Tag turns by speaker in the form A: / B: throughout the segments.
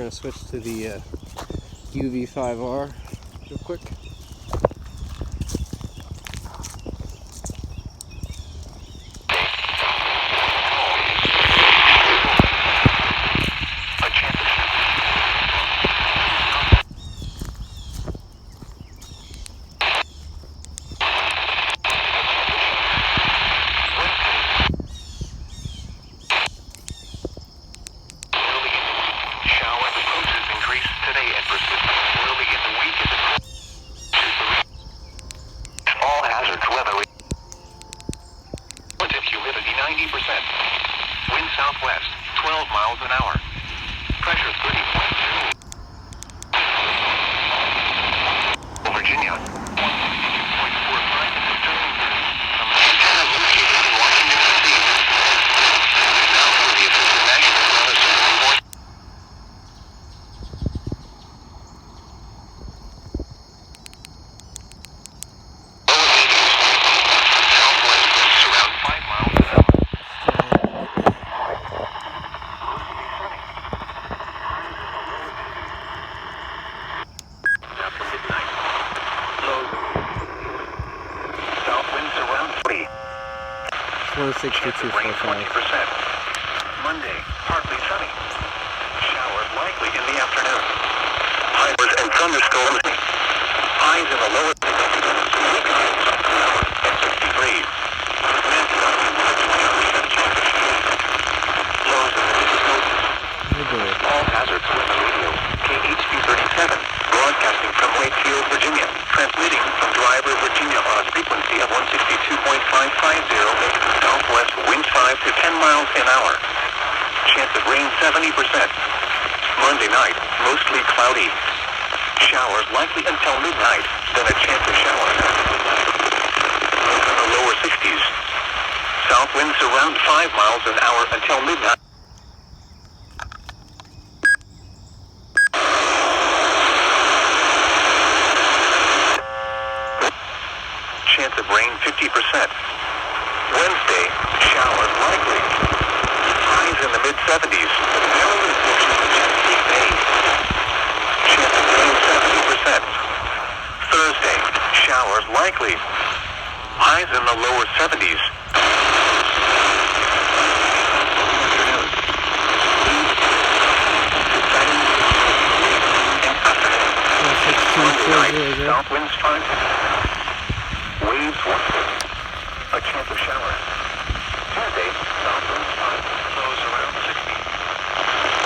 A: going to switch to the UV-5R real quick.
B: Wind southwest, 12 miles an hour. Pressure 30.0. Virginia, 162.45 from the antenna located in Washington, D.C. Now for the Assistant National Weather Service. Southwest winds around 5 miles an hour. After midnight. Low. South winds around 40.
A: 162.45.
B: 20%. Monday, partly sunny. Showers likely in the afternoon. Showers and thunderstorms. Highs in the lower 60 degrees. Lows in the all hazards with the radio. KHP 37, broadcasting from Wakefield, Virginia, transmitting from Driver, Virginia on a frequency of 162.550, southwest winds 5 to 10 miles an hour. Chance of rain 70%. Monday night, mostly cloudy. Showers likely until midnight, then a chance of showers after midnight. Lows in the lower 60s. South winds around 5 miles an hour until midnight. Chance of rain 50%. Wednesday, showers likely. Highs in the mid-70s. Narrow restrictions to Chesapeake Bay. Chance of rain 70%. Thursday, showers likely. Highs in the lower 70s. Monday night, south winds 5. Waves 1 foot. A chance of showers. Tuesday, south winds 5. Lows around 60.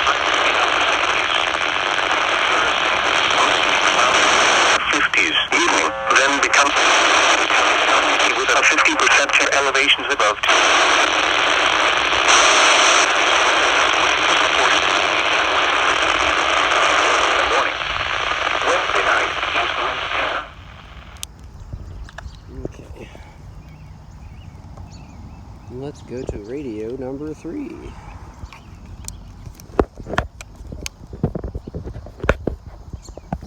B: High speed upper 60s. Thursday, mostly cloudy. 50s. Evening, then becomes sunny with a 50% to elevations above 2. In the morning. Wednesday night, east winds 10.
A: Okay. Let's go to radio number 3.